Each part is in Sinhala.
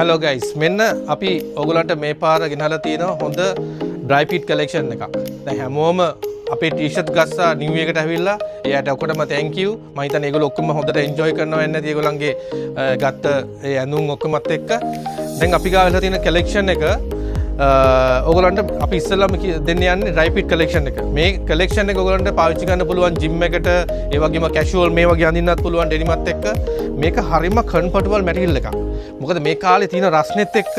Hello guys, මෙන්න අපි ඔයගලන්ට මේ පාර ගෙනහලා තියෙනවා හොඳ dry fit collection එකක්. දැන් හැමෝම අපේ t-shirt ගස්සා new එකට ඇවිල්ලා එයාට ඔක්කොටම thank you. මම හිතන්නේ ඒගොල්ලෝ ඔක්කොම හොඳට enjoy කරනවා වෙන්නේ නැති ඒගොල්ලන්ගේ ගත්ත ඒ ඇඳුම් ඔක්කොමත් එක්ක. දැන් අපි ගාවලා තියෙන collection එක ඔයගලන්ට අපි ඉස්සෙල්ලාම දෙන්න යන්නේ dry fit collection එක. මේ collection එක ඔයගලන්ට පාවිච්චි කරන්න පුළුවන් gym එකට, ඒ වගේම casual මේ වගේ අඳින්නත් පුළුවන් ඩෙනිමත් එක්ක. මේක හරිම comfortable material එකක්. මොකද මේ කාලේ තියෙන රස්නෙත් එක්ක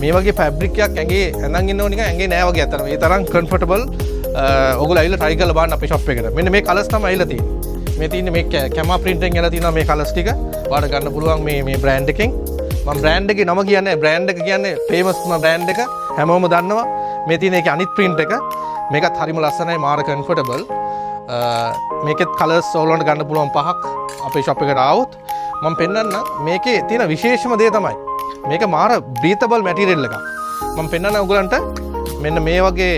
මේ වගේ ෆැබ්‍රික් එකක් ඇඟේ ඇඳන් ඉන්නව නිකන් ඇඟේ නෑ වගේ අතන. ඒ තරම් comfortable. ඔයගොල්ලෝ ඇවිල්ලා try කරලා බලන්න අපේ shop එකට. මෙන්න මේ colours තමයි ඇවිල්ලා තියෙන්නේ. මේ තියෙන්නේ මේ කැමා print එකෙන් ඇවිල්ලා තියෙනවා මේ colours ටික. ඔයාලට ගන්න පුළුවන් මේ brand එකෙන්. මම brand එකේ නම කියන්නේ brand එක කියන්නේ famous brand එක. හැමෝම දන්නවා. මේ තියෙන එකේ අනිත් print එක. මේකත් හරිම ලස්සනයි, මාර comfortable. මේකෙත් colours ඔයගොල්ලන්ට ගන්න පුළුවන් 5ක් අපේ shop එකට ආවොත්. මම පෙන්නන්න මේකේ තියෙන විශේෂම දේ තමයි මේක මාර breathable material එකක්. මම පෙන්නන්න ඔයගලන්ට මෙන්න මේ වගේ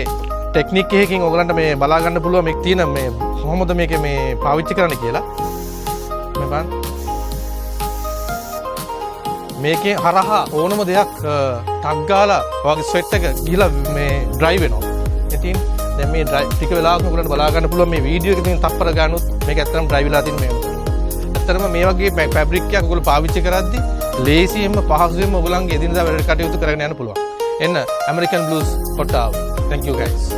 ටෙක්නික් එකකින් ඔයගලන්ට මේ බලා ගන්න පුළුවන් මේක තියෙන මේ කොහොමද මේක මේ පාවිච්චි කරන්න කියලා. මේ බලන්න. මේකේ හරහා ඕනම දෙයක් ටක් ගාලා ඔයගේ ස්වෙට් එක ගිහලා මේ dry වෙනවා. ඉතින් දැන් මේ dry ටික වෙලාවක ඔයගලන්ට බලා ගන්න පුළුවන් මේ වීඩියෝ එකේ තියෙන තප්පර ගන්නොත් මේක ඇත්තටම dry වෙලා තියෙන මේ ඇත්තටම මේ වගේ ෆැබ්‍රික් එකක් ඔයගොල්ලෝ පාවිච්චි කරද්දි ලේසියෙන්ම පහසුවෙන්ම ඔයගලන්ගේ එදිනදා වැඩ කටයුතු කරගෙන යන්න පුළුවන්. එන්න American Blues පොට්ටාව. Thank you guys.